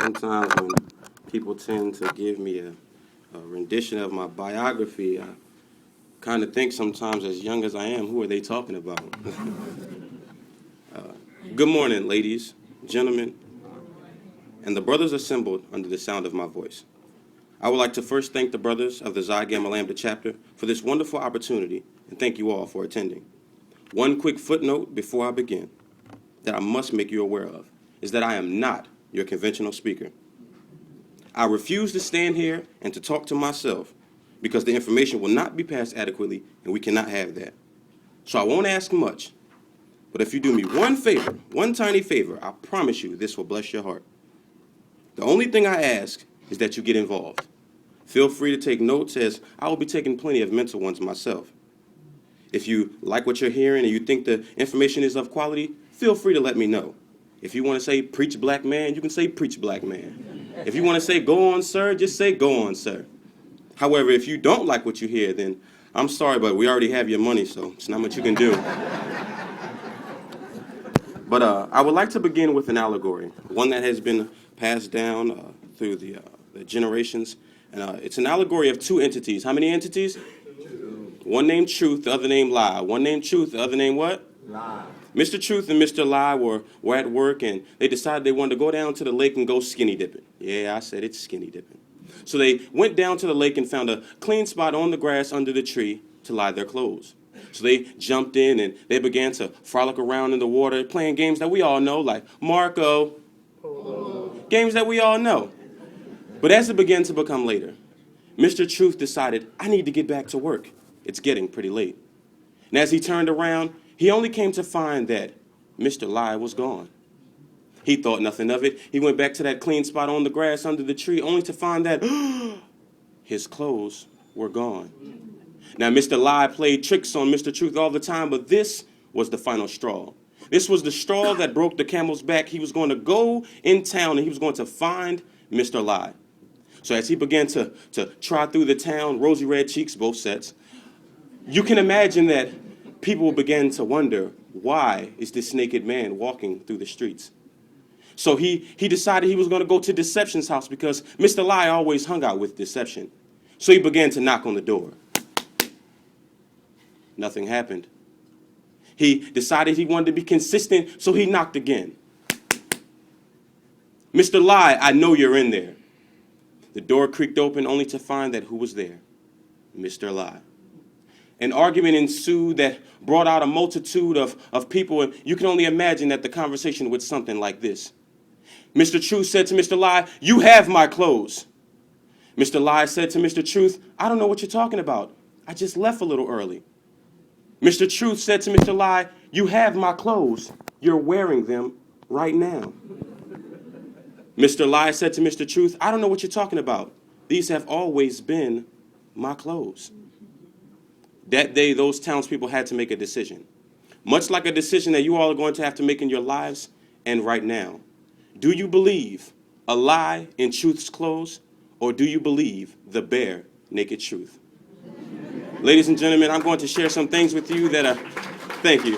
Sometimes when people tend to give me a rendition of my biography, I kind of think sometimes, as young as I am, who are they talking about? Good morning, ladies, gentlemen, and the brothers assembled under the sound of my voice. I would like to first thank the brothers of the Xi Gamma Lambda chapter for this wonderful opportunity, and thank you all for attending. One quick footnote before I begin that I must make you aware of is that I am not your conventional speaker. I refuse to stand here and to talk to myself because the information will not be passed adequately, and we cannot have that. So I won't ask much, but if you do me one favor, one tiny favor, I promise you this will bless your heart. The only thing I ask is that you get involved. Feel free to take notes, as I will be taking plenty of mental ones myself. If you like what you're hearing and you think the information is of quality, feel free to let me know. If you want to say preach black man, you can say preach black man. If you want to say go on sir, just say go on sir. However, if you don't like what you hear, then I'm sorry, but we already have your money, so it's not much you can do. But I would like to begin with an allegory, one that has been passed down through the generations. And it's an allegory of two entities. How many entities? Two. One named Truth, the other named Lie. One named Truth, the other named what? Lie. Mr. Truth and Mr. Lie were at work, and they decided they wanted to go down to the lake and go skinny dipping. Yeah, I said it's skinny dipping. So they went down to the lake and found a clean spot on the grass under the tree to lie their clothes. So they jumped in and they began to frolic around in the water, playing games that we all know, like Marco. Oh. Games that we all know. But as it began to become later, Mr. Truth decided, I need to get back to work. It's getting pretty late. And as he turned around, he only came to find that Mr. Lie was gone. He thought nothing of it. He went back to that clean spot on the grass under the tree, only to find that his clothes were gone. Now, Mr. Lie played tricks on Mr. Truth all the time, but this was the final straw. This was the straw that broke the camel's back. He was going to go in town, and he was going to find Mr. Lie. So as he began to trot through the town, rosy red cheeks, both sets, you can imagine that people began to wonder, why is this naked man walking through the streets? So he decided he was going to go to Deception's house because Mr. Lie always hung out with Deception. So he began to knock on the door. Nothing happened. He decided he wanted to be consistent, so he knocked again. Mr. Lie, I know you're in there. The door creaked open only to find that who was there? Mr. Lie. An argument ensued that brought out a multitude of people, and you can only imagine that the conversation went something like this. Mr. Truth said to Mr. Lie, you have my clothes. Mr. Lie said to Mr. Truth, I don't know what you're talking about. I just left a little early. Mr. Truth said to Mr. Lie, you have my clothes. You're wearing them right now. Mr. Lie said to Mr. Truth, I don't know what you're talking about. These have always been my clothes. That day, those townspeople had to make a decision, much like a decision that you all are going to have to make in your lives and right now. Do you believe a lie in truth's clothes, or do you believe the bare, naked truth? Ladies and gentlemen, I'm going to share some things with you that thank you,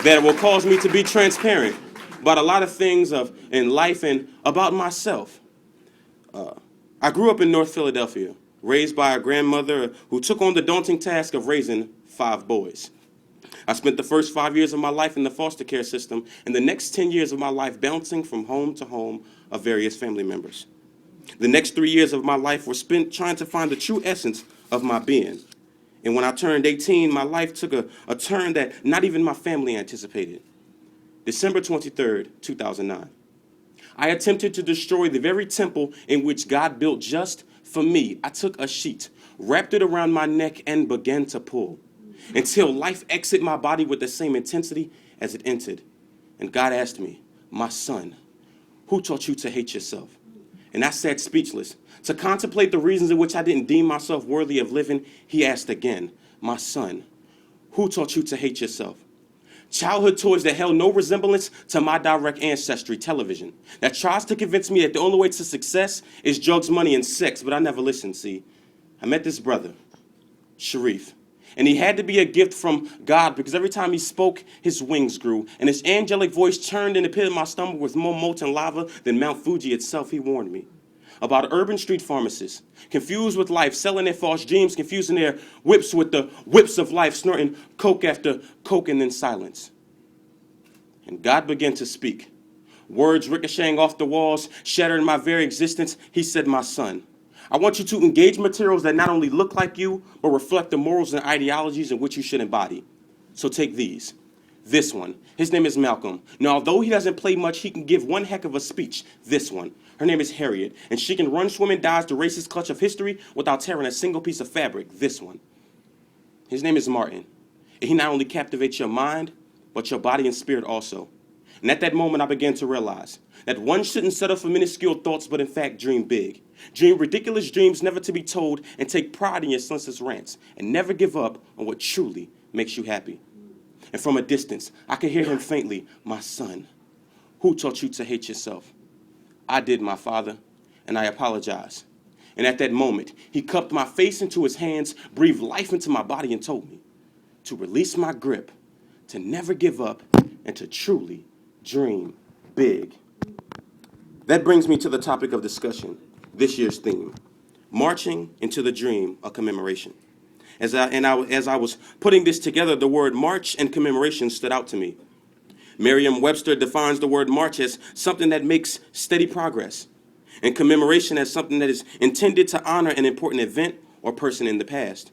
that will cause me to be transparent about a lot of things in life and about myself. I grew up in North Philadelphia, raised by a grandmother who took on the daunting task of raising 5 boys. I spent the first 5 years of my life in the foster care system and the next 10 years of my life bouncing from home to home of various family members. The next 3 years of my life were spent trying to find the true essence of my being. And when I turned 18, my life took a turn that not even my family anticipated. December 23rd, 2009. I attempted to destroy the very temple in which God built just for me. I took a sheet, wrapped it around my neck, and began to pull until life exited my body with the same intensity as it entered. And God asked me, my son, who taught you to hate yourself? And I sat speechless. To contemplate the reasons in which I didn't deem myself worthy of living, he asked again, my son, who taught you to hate yourself? Childhood toys that held no resemblance to my direct ancestry, television, that tries to convince me that the only way to success is drugs, money, and sex, but I never listened, see. I met this brother, Sharif, And he had to be a gift from God because every time he spoke, his wings grew. And his angelic voice churned in the pit of my stomach with more molten lava than Mount Fuji itself. He warned me about urban street pharmacists, confused with life, selling their false dreams, confusing their whips with the whips of life, snorting coke after coke and then silence. And God began to speak. Words ricocheting off the walls, shattering my very existence. He said, my son, I want you to engage materials that not only look like you, but reflect the morals and ideologies in which you should embody. So take these. This one, his name is Malcolm. Now, although he doesn't play much, he can give one heck of a speech. This one, her name is Harriet, and she can run, swim, and dodge the racist clutch of history without tearing a single piece of fabric. This one, his name is Martin, and he not only captivates your mind, but your body and spirit also. And at that moment, I began to realize that one shouldn't settle for minuscule thoughts, but in fact, dream big. Dream ridiculous dreams never to be told, and take pride in your senseless rants, and never give up on what truly makes you happy. And from a distance, I could hear him faintly, my son, who taught you to hate yourself? I did, my father, and I apologize. And at that moment, he cupped my face into his hands, breathed life into my body, and told me to release my grip, to never give up, and to truly dream big. That brings me to the topic of discussion, this year's theme, marching into the dream of commemoration. As I was putting this together, the word march and commemoration stood out to me. Merriam-Webster defines the word march as something that makes steady progress, and commemoration as something that is intended to honor an important event or person in the past.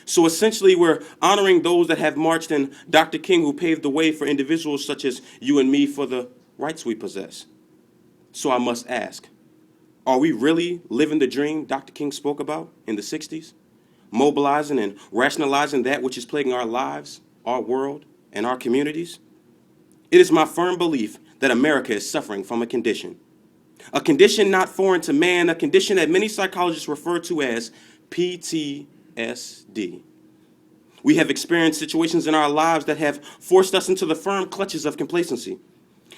So essentially, we're honoring those that have marched and Dr. King, who paved the way for individuals such as you and me for the rights we possess. So I must ask, are we really living the dream Dr. King spoke about in the 60s? Mobilizing and rationalizing that which is plaguing our lives, our world, and our communities? It is my firm belief that America is suffering from a condition not foreign to man, a condition that many psychologists refer to as PTSD. We have experienced situations in our lives that have forced us into the firm clutches of complacency.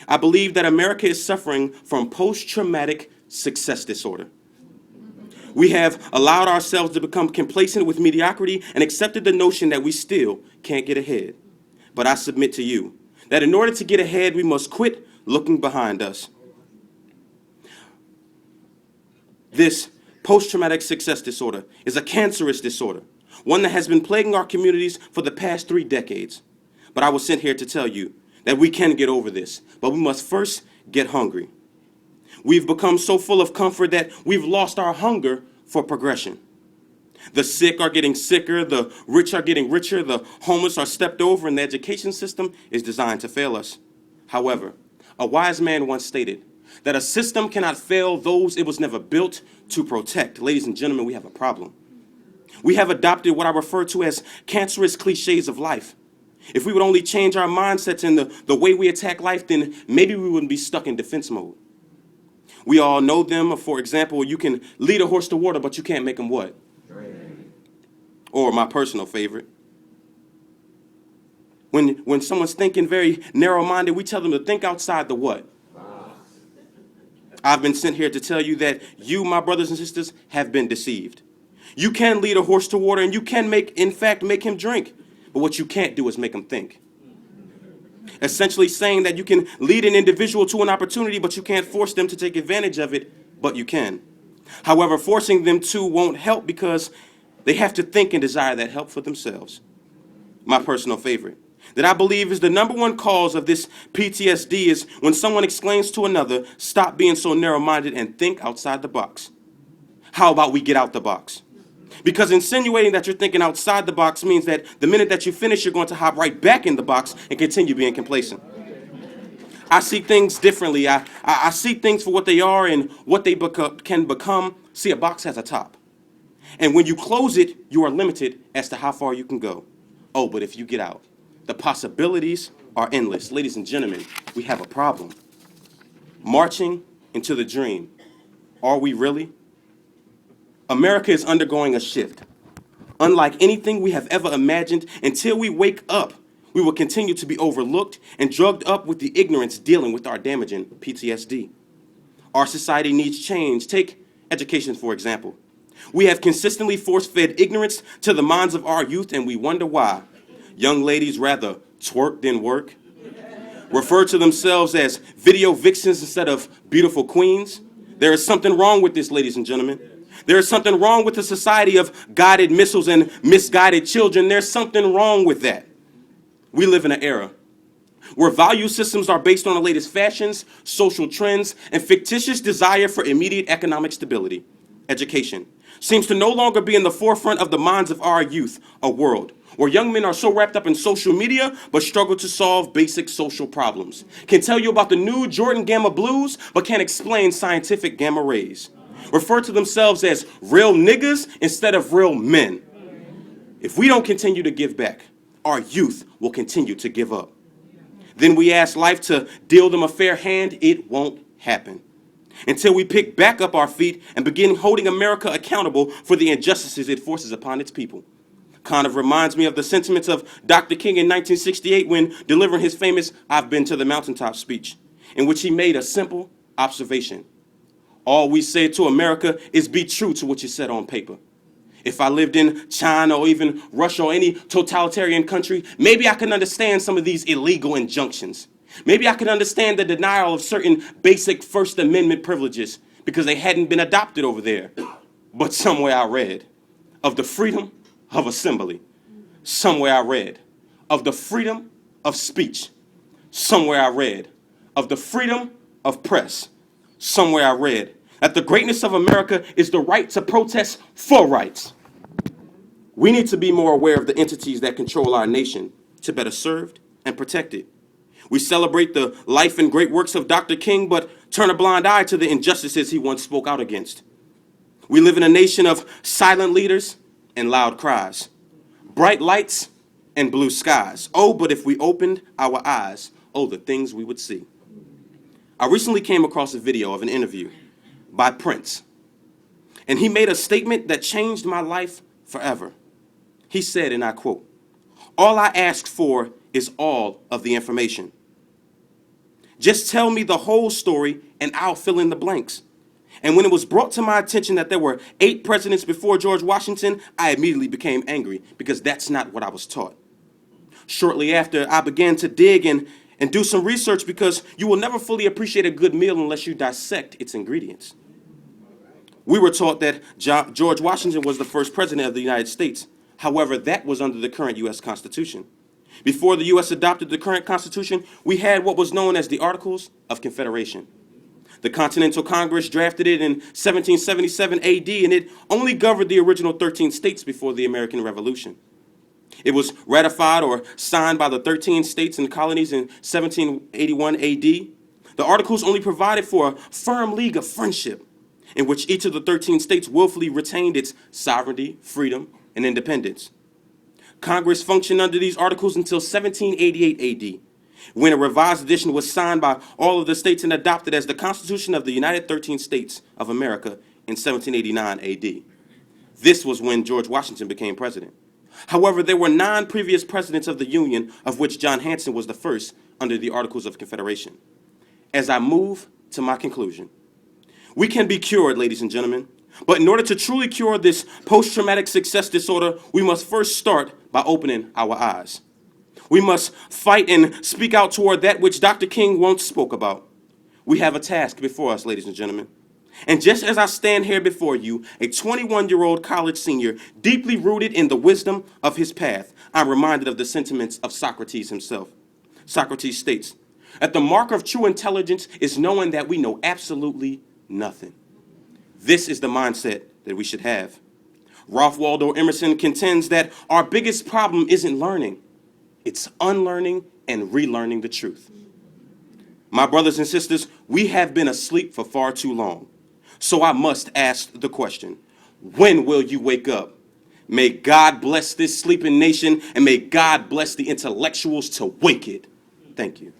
I believe that America is suffering from post-traumatic success disorder. We have allowed ourselves to become complacent with mediocrity and accepted the notion that we still can't get ahead. But I submit to you that in order to get ahead, we must quit looking behind us. This post-traumatic success disorder is a cancerous disorder, one that has been plaguing our communities for the past 3 decades. But I was sent here to tell you that we can get over this, but we must first get hungry. We've become so full of comfort that we've lost our hunger for progression. The sick are getting sicker, the rich are getting richer, the homeless are stepped over, and the education system is designed to fail us. However, a wise man once stated that a system cannot fail those it was never built to protect. Ladies and gentlemen, we have a problem. We have adopted what I refer to as cancerous cliches of life. If we would only change our mindsets and the way we attack life, then maybe we wouldn't be stuck in defense mode. We all know them. For example, you can lead a horse to water, but you can't make him what? Drink. Or my personal favorite. When someone's thinking very narrow-minded, we tell them to think outside the what? Box. I've been sent here to tell you that you, my brothers and sisters, have been deceived. You can lead a horse to water, and you can in fact make him drink. But what you can't do is make him think. Essentially saying that you can lead an individual to an opportunity, but you can't force them to take advantage of it, but you can. However, forcing them to won't help because they have to think and desire that help for themselves. My personal favorite, that I believe is the number one cause of this PTSD, is when someone exclaims to another, stop being so narrow-minded and think outside the box. How about we get out the box? Because insinuating that you're thinking outside the box means that the minute that you finish, you're going to hop right back in the box and continue being complacent. I see things differently. I see things for what they are and what they can become. See, a box has a top. And when you close it, you are limited as to how far you can go. Oh, but if you get out, the possibilities are endless. Ladies and gentlemen, we have a problem. Marching into the dream. Are we really? America is undergoing a shift. Unlike anything we have ever imagined, until we wake up, we will continue to be overlooked and drugged up with the ignorance dealing with our damaging PTSD. Our society needs change. Take education, for example. We have consistently force-fed ignorance to the minds of our youth, and we wonder why. Young ladies rather twerk than work, refer to themselves as video vixens instead of beautiful queens. There is something wrong with this, ladies and gentlemen. There is something wrong with the society of guided missiles and misguided children. There's something wrong with that. We live in an era where value systems are based on the latest fashions, social trends, and fictitious desire for immediate economic stability. Education seems to no longer be in the forefront of the minds of our youth, a world where young men are so wrapped up in social media but struggle to solve basic social problems. Can tell you about the new Jordan Gamma Blues but can't explain scientific gamma rays. Refer to themselves as real niggas instead of real men. If we don't continue to give back, our youth will continue to give up. Then we ask life to deal them a fair hand. It won't happen until we pick back up our feet and begin holding America accountable for the injustices it forces upon its people. Kind of reminds me of the sentiments of Dr. King in 1968 when delivering his famous "I've Been to the Mountaintop" speech, in which he made a simple observation. All we say to America is be true to what you said on paper. If I lived in China or even Russia or any totalitarian country, maybe I can understand some of these illegal injunctions. Maybe I can understand the denial of certain basic First Amendment privileges because they hadn't been adopted over there. But somewhere I read of the freedom of assembly. Somewhere I read of the freedom of speech. Somewhere I read of the freedom of press. Somewhere I read that the greatness of America is the right to protest for rights. We need to be more aware of the entities that control our nation to better serve and protect it. We celebrate the life and great works of Dr. King, but turn a blind eye to the injustices he once spoke out against. We live in a nation of silent leaders and loud cries, bright lights and blue skies. Oh, but if we opened our eyes, oh, the things we would see. I recently came across a video of an interview by Prince, and he made a statement that changed my life forever. He said, and I quote, "All I ask for is all of the information. Just tell me the whole story and I'll fill in the blanks." And when it was brought to my attention that there were 8 presidents before George Washington, I immediately became angry because that's not what I was taught. Shortly after, I began to dig and do some research because you will never fully appreciate a good meal unless you dissect its ingredients. We were taught that George Washington was the first president of the United States. However, that was under the current U.S. Constitution. Before the U.S. adopted the current Constitution, we had what was known as the Articles of Confederation. The Continental Congress drafted it in 1777 AD, and it only governed the original 13 states before the American Revolution. It was ratified or signed by the 13 states and colonies in 1781 AD. The Articles only provided for a firm league of friendship in which each of the 13 states willfully retained its sovereignty, freedom, and independence. Congress functioned under these Articles until 1788 AD, when a revised edition was signed by all of the states and adopted as the Constitution of the United 13 States of America in 1789 AD. This was when George Washington became president. However, there were 9 previous presidents of the Union, of which John Hanson was the first under the Articles of Confederation. As I move to my conclusion, we can be cured, ladies and gentlemen, but in order to truly cure this post-traumatic success disorder, we must first start by opening our eyes. We must fight and speak out toward that which Dr. King once spoke about. We have a task before us, ladies and gentlemen. And just as I stand here before you, a 21-year-old college senior, deeply rooted in the wisdom of his path, I'm reminded of the sentiments of Socrates himself. Socrates states that the mark of true intelligence is knowing that we know absolutely nothing. This is the mindset that we should have. Ralph Waldo Emerson contends that our biggest problem isn't learning. It's unlearning and relearning the truth. My brothers and sisters, we have been asleep for far too long. So I must ask the question, when will you wake up? May God bless this sleeping nation, and may God bless the intellectuals to wake it. Thank you.